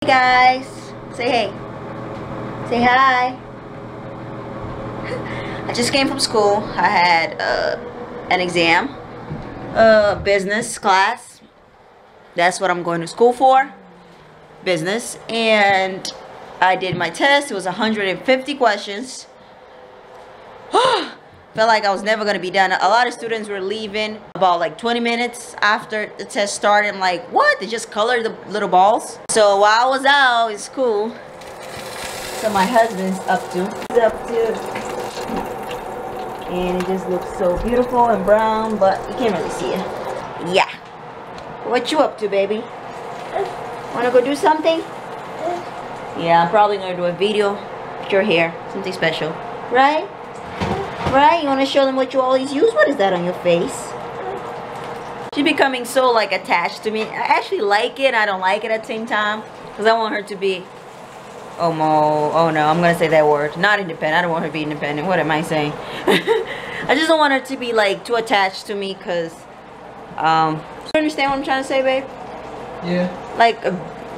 Hey guys, say hey. Say hi. I just came from school. I had an exam, business class. That's what I'm going to school for, business. And I did my test. It was 150 questions. Felt like I was never going to be done. A lot of students were leaving about like 20 minutes after the test started. I'm like, what? They just colored the little balls? So while I was out in school, so my husband's up to. And it just looks so beautiful and brown, but you can't really see it. Yeah. What you up to, baby? Wanna go do something? Yeah, I'm probably gonna do a video with your hair. Something special. Right? Right? You want to show them what you always use? What is that on your face? She's becoming so like attached to me. I actually like it. I don't like it at the same time. Because I want her to be... Oh no, I'm going to say that word. Not independent. I don't want her to be independent. What am I saying? I just don't want her to be like too attached to me because... You understand what I'm trying to say, babe? Yeah. Like a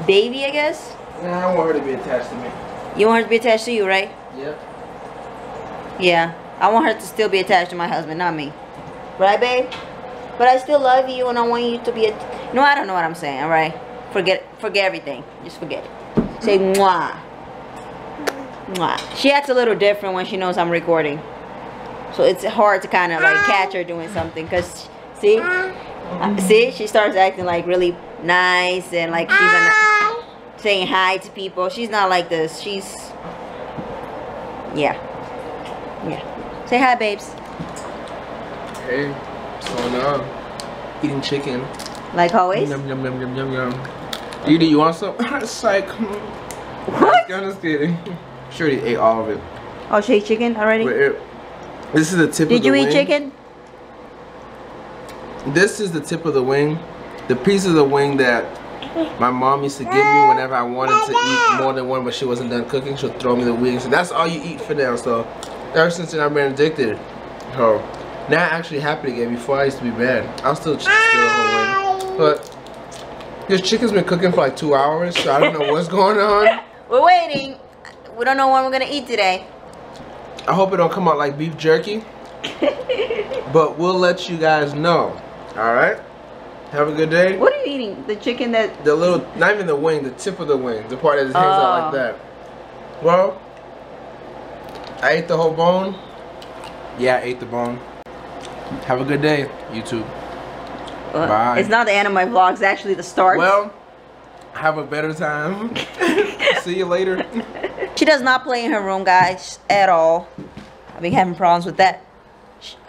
baby, I guess? Nah, I want her to be attached to me. You want her to be attached to you, right? Yep. Yeah. I want her to still be attached to my husband, not me. Right, babe? But I still love you and I want you to be No, I don't know what I'm saying, alright? Forget everything. Just forget it. Say mwah. Mwah. She acts a little different when she knows I'm recording. So it's hard to kind of like catch her doing something. Because, see? See? She starts acting like really nice and like she's saying hi to people. She's not like this. She's... Yeah. Yeah. Say hi, babes. Hey, what's going on? Eating chicken. Like always? Yum, yum, yum, yum, yum, yum. You want some? Psych. What? I'm just kidding. Sure, he ate all of it. Oh, she ate chicken already? This is the tip of the wing. Did you eat chicken? This is the tip of the wing. The piece of the wing that my mom used to give me whenever I wanted to eat more than one, but she wasn't done cooking. She'll throw me the wings. So that's all you eat for now. So ever since then, I've been addicted. So now I'm actually happy again. Before I used to be bad. I'll still steal the whole wing. But this chicken's been cooking for like 2 hours, so I don't know what's going on. We're waiting. We don't know what we're gonna eat today. I hope it don't come out like beef jerky. But we'll let you guys know. Alright? Have a good day. What are you eating? The chicken that... The little, not even the wing, the tip of the wing. The part that just hangs out like that. Well, I ate the whole bone. Yeah, I ate the bone. Have a good day, YouTube. Bye. It's not the end of my vlog. It's actually the start. Well, have a better time. See you later. She does not play in her room, guys, at all. I've been having problems with that.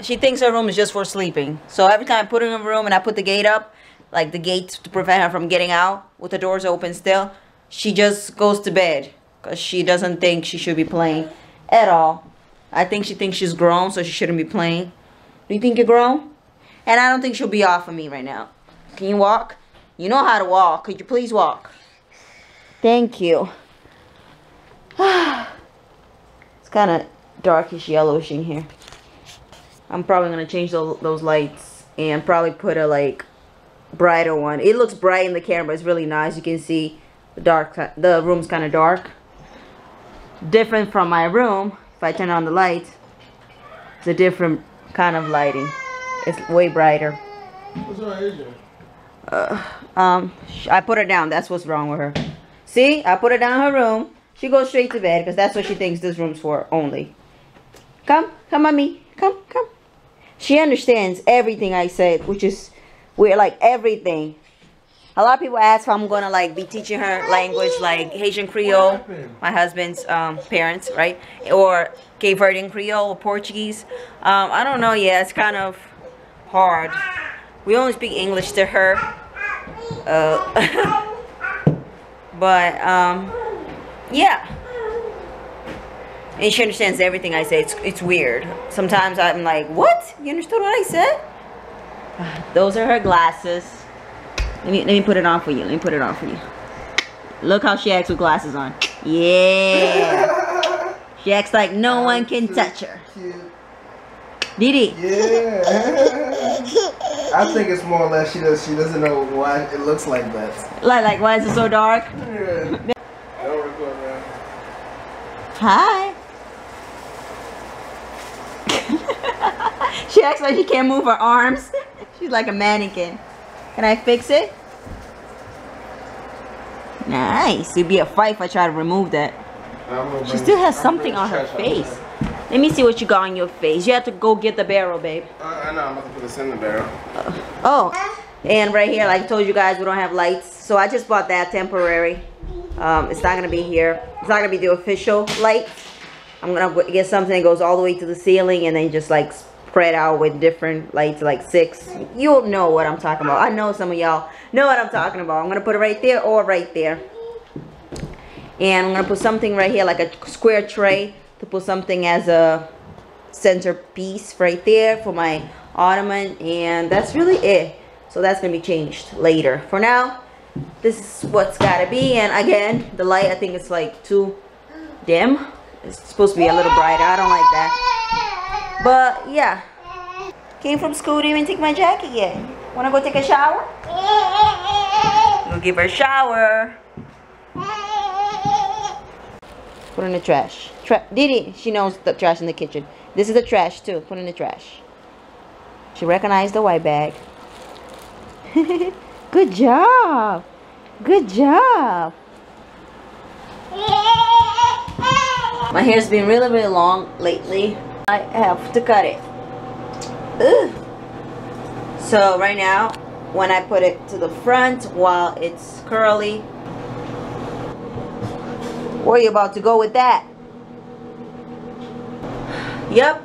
She thinks her room is just for sleeping. So every time I put her in her room and I put the gate up, like the gate to prevent her from getting out with the doors open still, she just goes to bed because she doesn't think she should be playing at all. I think she thinks she's grown, so she shouldn't be playing. Do you think you're grown? And I don't think she'll be off of me right now. Can you walk? You know how to walk. Could you please walk? Thank you. It's kind of darkish yellowish in here. I'm probably going to change those lights and probably put a like brighter one. It looks bright in the camera. It's really nice. You can see the room's kind of dark. Different from my room. If I turn on the light, it's a different kind of lighting. It's way brighter. What's wrong with you? I put her down. That's what's wrong with her. See? I put her down in her room. She goes straight to bed because that's what she thinks this room's for only. Come, mommy. Come. She understands everything I said, which is weird, like everything. A lot of people ask if I'm gonna like be teaching her language like Haitian Creole, my husband's parents, right? Or Cape Verdean Creole or Portuguese. I don't know yet. It's kind of hard. We only speak English to her. But yeah. And she understands everything I say. It's weird. Sometimes I'm like, what? You understood what I said? Those are her glasses. Let me put it on for you. Let me put it on for you. Look how she acts with glasses on. Yeah. She acts like no one can touch her. Didi. Yeah. I think it's more or less she doesn't know why it looks like that. Like why is it so dark? Yeah. Don't record that. Hi. She acts like she can't move her arms. She's like a mannequin. Can I fix it? Nice. It'd be a fight if I try to remove that. She still has something on her face. Let me see what you got on your face. You have to go get the barrel, babe. I know. I'm about to put this in the barrel. Oh. And right here, like I told you guys, we don't have lights. So I just bought that temporary. It's not going to be here. It's not going to be the official light. I'm going to get something that goes all the way to the ceiling and then just like spread out with different lights, like 6. You'll know what I'm talking about. I know some of y'all know what I'm talking about. I'm going to put it right there or right there. And I'm going to put something right here, like a square tray, to put something as a centerpiece right there for my ottoman. And that's really it. So that's going to be changed later. For now, this is what's got to be. And again, the light, I think it's like too dim. It's supposed to be a little brighter. I don't like that. But yeah. Came from school, didn't even take my jacket yet. Want to go take a shower? We'll give her a shower. Put in the trash. Didi, she knows the trash in the kitchen. This is the trash too. Put in the trash. She recognized the white bag. Good job. Good job. My hair's been really, really long lately. I have to cut it. Ugh. So right now, when I put it to the front while it's curly, where are you about to go with that? Yep.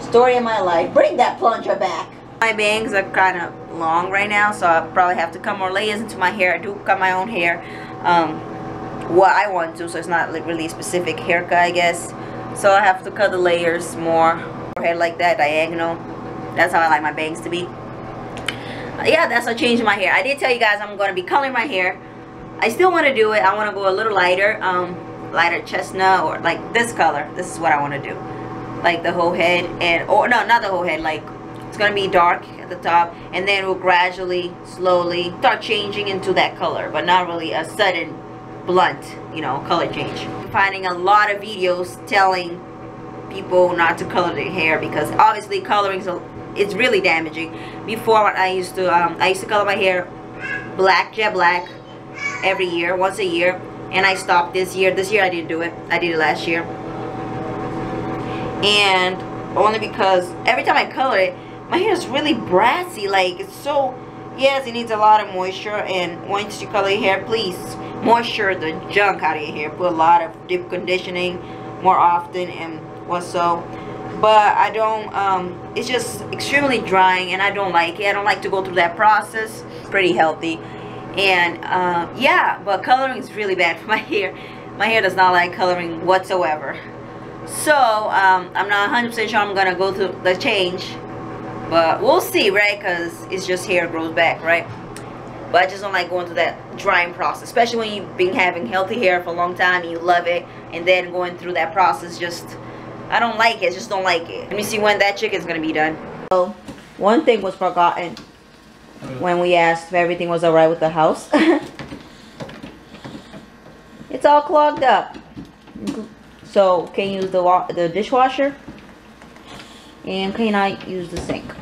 Story of my life. Bring that plunger back. My bangs are kind of long right now, so I probably have to cut more layers into my hair. I do cut my own hair. What I want to, so it's not like really a specific haircut, I guess. So I have to cut the layers more. Hair like that, diagonal. That's how I like my bangs to be. Yeah, that's a change in my hair. I did tell you guys I'm going to be coloring my hair. I still want to do it. I want to go a little lighter, lighter chestnut, or like this color. This is what I want to do, like the whole head, and or no, not the whole head. Like it's gonna be dark at the top, and then we'll gradually, slowly start changing into that color, but not really a sudden, blunt, you know, color change. I'm finding a lot of videos telling people not to color their hair because obviously coloring it's really damaging. Before, I used to color my hair black, jet black, every year, once a year, and I stopped this year. This year I didn't do it. I did it last year, and only because every time I color it, my hair is really brassy. Like it's so, yes, it needs a lot of moisture, and once you color your hair, please moisture the junk out of your hair. Put a lot of deep conditioning more often and whatso. But I don't, it's just extremely drying, and I don't like it. I don't like to go through that process. It's pretty healthy. And yeah, but coloring is really bad for my hair. My hair does not like coloring whatsoever. So I'm not 100% sure I'm gonna go through the change, but we'll see, right? Because it's just hair grows back, right? But I just don't like going through that drying process, especially when you've been having healthy hair for a long time and you love it, and then going through that process, just I don't like it. Just don't like it. Let me see when that chicken's gonna be done. So one thing was forgotten when we asked if everything was alright with the house. It's all clogged up. So can you use the dishwasher? And can I use the sink?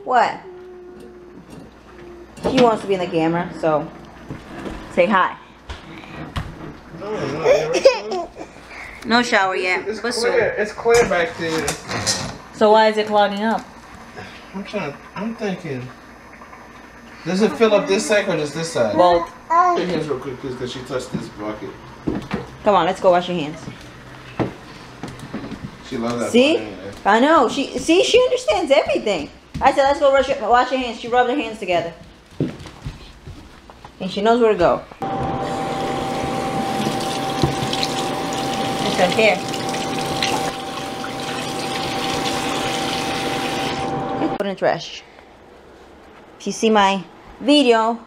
What? She wants to be in the camera, so say hi. No shower yet. It's clear. It's clear back there. So why is it clogging up? I'm thinking. Does it fill up this side or just this side? Well, wash your hands real quick, please, because she touched this bucket. Come on, let's go wash your hands. She loves that. See? I know. She understands everything. I said, let's go wash your hands. She rubbed her hands together. And she knows where to go. It's right here. Put in the trash. If you see my video,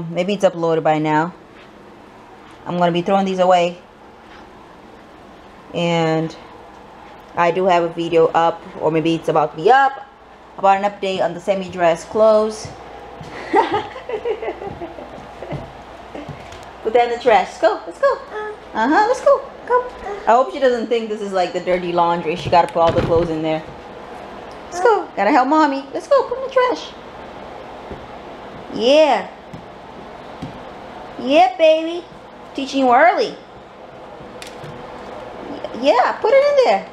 maybe it's uploaded by now. I'm gonna be throwing these away, and I do have a video up, or maybe it's about to be up, about an update on the semi-dress clothes. Put that in the trash. Let's go. Let's go. Let's go. Come. I hope she doesn't think this is like the dirty laundry. She gotta put all the clothes in there. Let's go. Gotta help mommy. Let's go. Put in the trash. Yeah. Yeah, baby. Teaching you early. Yeah, put it in there.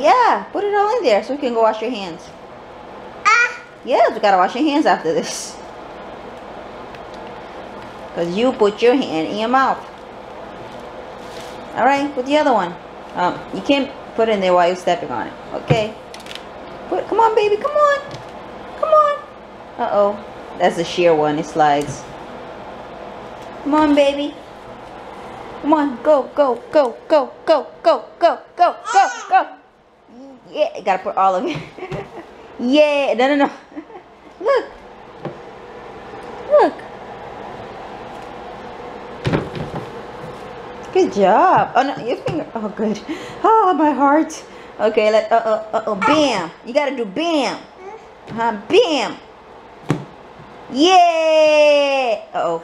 Yeah, put it all in there so you can go wash your hands. Yeah, you gotta wash your hands after this. Because you put your hand in your mouth. Alright, put the other one. You can't put it in there while you're stepping on it. Okay. Come on, baby, come on. Come on. Uh-oh. That's the sheer one, it slides. Come on, baby. Come on, go, go, go, go, go, go, go, go, go, go. Yeah, you gotta put all of it. Yeah, no. Look. Look. Good job. Oh, no, your finger. Oh, good. Oh, my heart. Okay, bam. You gotta do bam. Bam. Yeah. Uh-oh.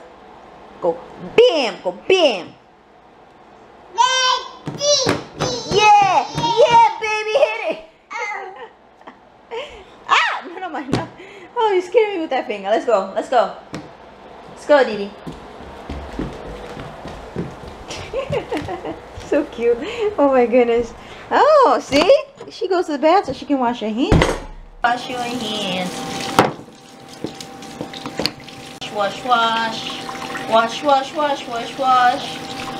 Go bam. Go bam. Yeah. Yeah, baby. Hit it. Ah! No, no. Oh, you scared me with that finger. Let's go. Let's go. Let's go, Didi. So cute. Oh my goodness. Oh, see? She goes to the bath so she can wash her hands. Wash your hands. Wash, wash. Wash, wash, wash, wash, wash.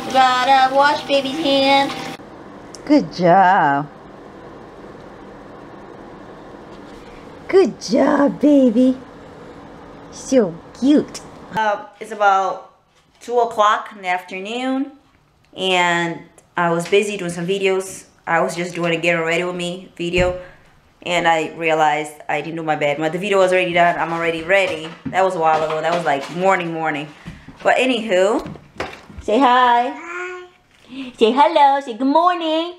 You gotta wash baby's hand. Good job. Good job, baby. So cute. It's about 2 o'clock in the afternoon. And I was busy doing some videos. I was just doing a get ready with me video. And I realized I didn't do my bed. But the video was already done. I'm already ready. That was a while ago. That was like morning. But anywho, say hi. Hi. Say hello. Say good morning.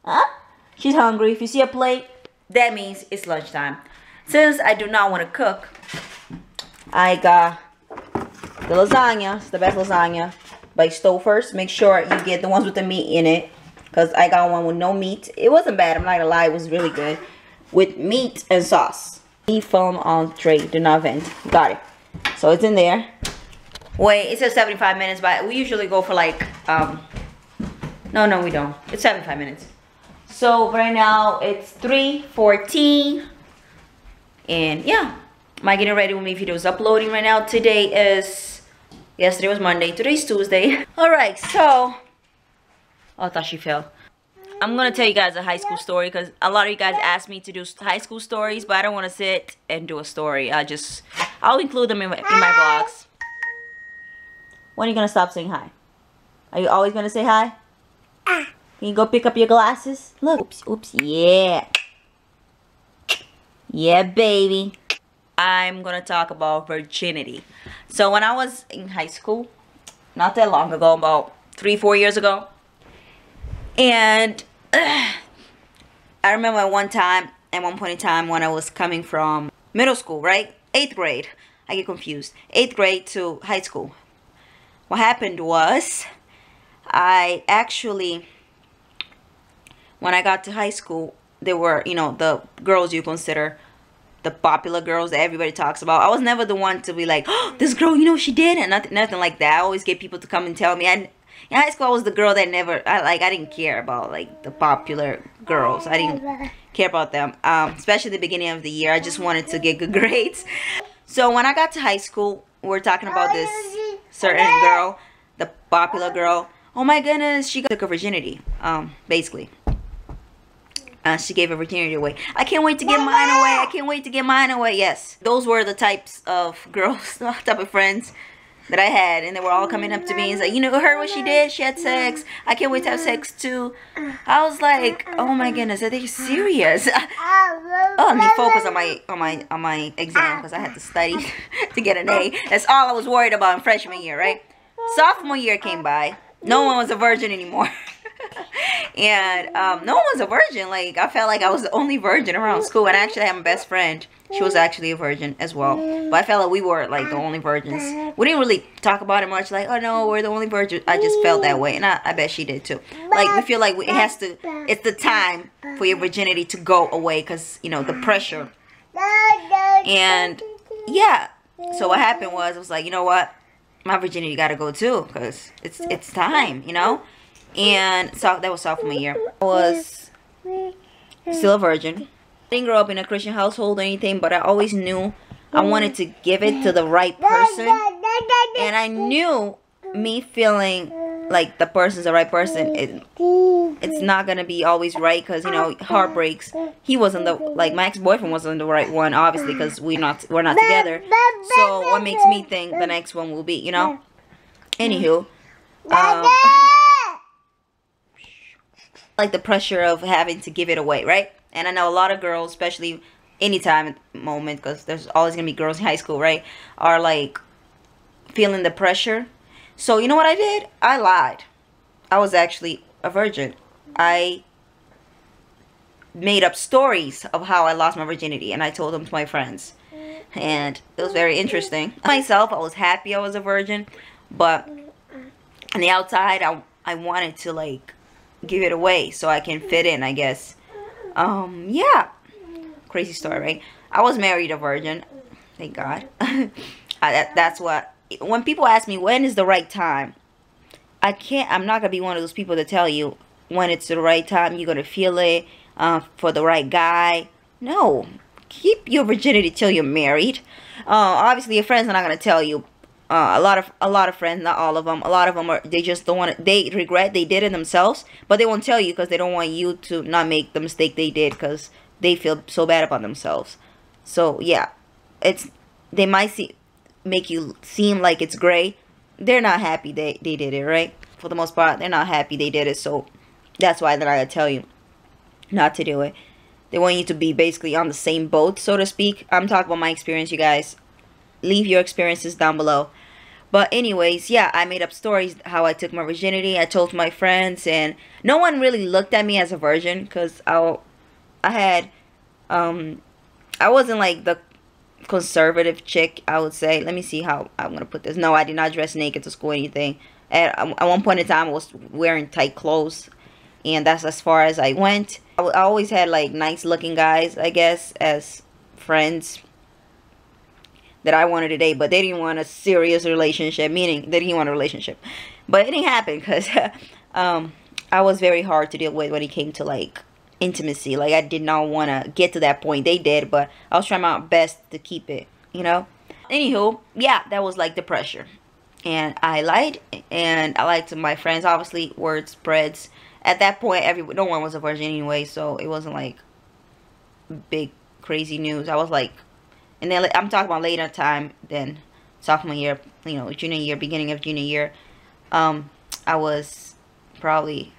Huh? She's hungry. If you see a plate, that means it's lunchtime. Since I do not want to cook, I got the lasagna. It's the best lasagna. By Stouffer's. Make sure you get the ones with the meat in it. Because I got one with no meat. It wasn't bad. I'm not gonna lie. It was really good. With meat and sauce. Beef foam entree. Do not vent. Got it. So it's in there. Wait, it says 75 minutes. But we usually go for like... No, we don't. It's 75 minutes. So right now it's 3:14. And yeah. My getting ready with me video is uploading right now. Today is... Yesterday was Monday. Today's Tuesday. Alright, so... Oh, I thought she fell. I'm going to tell you guys a high school story. Because a lot of you guys asked me to do high school stories. But I don't want to sit and do a story. I'll include them in my vlogs. When are you going to stop saying hi? Are you always going to say hi? Can you go pick up your glasses? Look. Oops. Yeah. Yeah, baby. I'm going to talk about virginity. So when I was in high school, not that long ago, about 3-4 years ago, and I remember at one point in time when I was coming from middle school, right? 8th grade. I get confused. 8th grade to high school. What happened was, I actually, when I got to high school, there were, you know, the girls you consider the popular girls that everybody talks about. I was never the one to be like, oh, this girl, you know what she did? And nothing like that. I always get people to come and tell me. And in high school, I was the girl that I didn't care about like the popular girls. I didn't care about them. Especially the beginning of the year. I just wanted to get good grades. So when I got to high school, we're talking about this certain girl, the popular girl. Oh my goodness, she took her virginity, basically. She gave her virginity away. I can't wait to get mine away. I can't wait to get mine away. Yes. Those were the types of girls, the type of friends that I had. And they were all coming up to me and like, you know, heard what she did? She had sex. I can't wait to have sex too. I was like, oh my goodness, are they serious? Oh, let me focus on my exam because I had to study to get an A. That's all I was worried about in freshman year, right? Sophomore year came by. No one was a virgin anymore. And no one was a virgin. Like, I felt like I was the only virgin around school. And I actually had my best friend. She was actually a virgin as well. But I felt like we were like the only virgins. We didn't really talk about it much. Like, oh no, we're the only virgins. I just felt that way. And I bet she did too. Like, we feel like it's the time for your virginity to go away. Because, you know, the pressure. And yeah. So what happened was, I was like, you know what? My virginity got to go too. Because it's time, you know? And so that was sophomore year. I was still a virgin. I didn't grow up in a Christian household or anything, but I always knew I wanted to give it to the right person. And I knew me feeling like the person's the right person, it's not gonna be always right, because, you know, heartbreaks. He wasn't like my ex-boyfriend wasn't the right one, obviously, because we're not together. So what makes me think the next one will be, you know? Anywho, like the pressure of having to give it away, right? And I know a lot of girls, especially anytime at the moment, because there's always gonna be girls in high school, right, are like feeling the pressure. So you know what I did? I lied. I was actually a virgin. I made up stories of how I lost my virginity, and I told them to my friends, and it was very interesting. Myself, I was happy I was a virgin, but on the outside, I wanted to like give it away so I can fit in, I guess. Yeah, crazy story, right? I was married a virgin, thank God. That's what, when people ask me when is the right time, I'm not gonna be one of those people to tell you when it's the right time. You're gonna feel it for the right guy. No, keep your virginity till you're married. Obviously your friends are not gonna tell you. A lot of friends, not all of them, a lot of them they just don't want to, they regret they did it themselves, but they won't tell you because they don't want you to not make the mistake they did, because they feel so bad about themselves. So yeah, they might make you seem like it's great. They're not happy they did it, right? For the most part, they're not happy they did it. So that's why they're not gonna tell you not to do it. They want you to be basically on the same boat, so to speak. I'm talking about my experience, you guys. Leave your experiences down below. But anyways, yeah, I made up stories how I took my virginity. I told my friends, and no one really looked at me as a virgin, because I wasn't like the conservative chick, I would say. Let me see how I'm gonna put this. No, I did not dress naked to school or anything. At one point in time, I was wearing tight clothes, and that's as far as I went. I always had like nice looking guys, I guess, as friends that I wanted to date, but they didn't want a serious relationship, meaning they didn't want a relationship. But it didn't happen, because I was very hard to deal with when it came to like intimacy. Like, I did not want to get to that point. They did, but I was trying my best to keep it, you know? Anywho, yeah, that was like the pressure. And I lied, and I lied to my friends. Obviously, word spreads. At that point, no one was a virgin anyway, so it wasn't like big crazy news. I was like, and then I'm talking about later time than sophomore year, you know, junior year, beginning of junior year. I was probably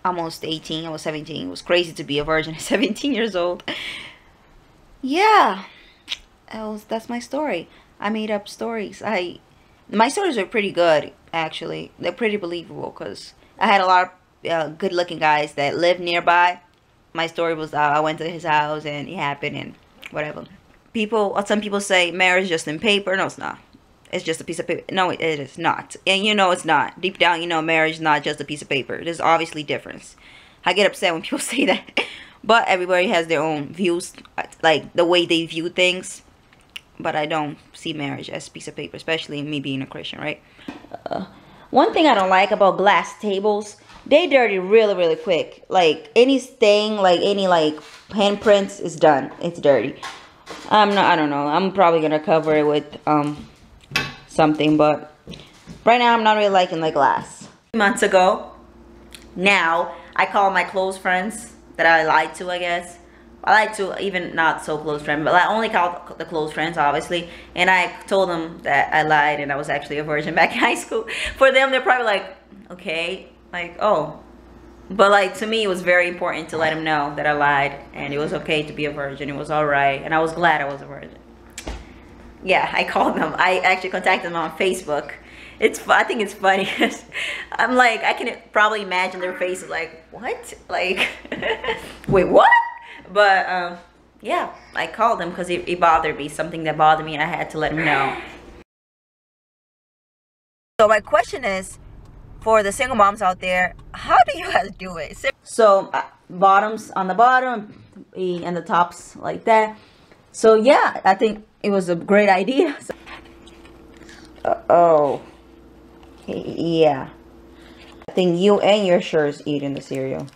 almost 18. I was 17. It was crazy to be a virgin at 17 years old. Yeah, that's my story. I made up stories. My stories are pretty good, actually. They're pretty believable, because I had a lot of good-looking guys that lived nearby. My story was I went to his house and it happened and whatever. Some people say marriage is just in paper. No, it's not. It's just a piece of paper. No, it is not. And you know it's not. Deep down, you know marriage is not just a piece of paper. There's obviously difference. I get upset when people say that. But everybody has their own views, like the way they view things. But I don't see marriage as a piece of paper, especially me being a Christian, right? One thing I don't like about glass tables, they dirty really, really quick. Like any stain, like any like handprints is done. It's dirty. I don't know. I'm probably gonna cover it with something, but right now I'm not really liking the glass. Months ago, now I call my close friends that I lied to, I guess. I lied to even not so close friends, but I only called the close friends, obviously. And I told them that I lied and I was actually a virgin back in high school. For them, they're probably like, okay, like, oh. But like, to me, it was very important to let them know that I lied and it was okay to be a virgin. It was all right. And I was glad I was a virgin. Yeah, I called them. I actually contacted them on Facebook. I think it's funny. I'm like, I can probably imagine their faces like, what? Like, wait, what? But yeah, I called him because it bothered me, something that bothered me, and I had to let him know. So my question is, for the single moms out there, how do you guys do it? So bottoms on the bottom and the tops like that. So yeah, I think it was a great idea. Oh, yeah. I think you and your chores eating the cereal.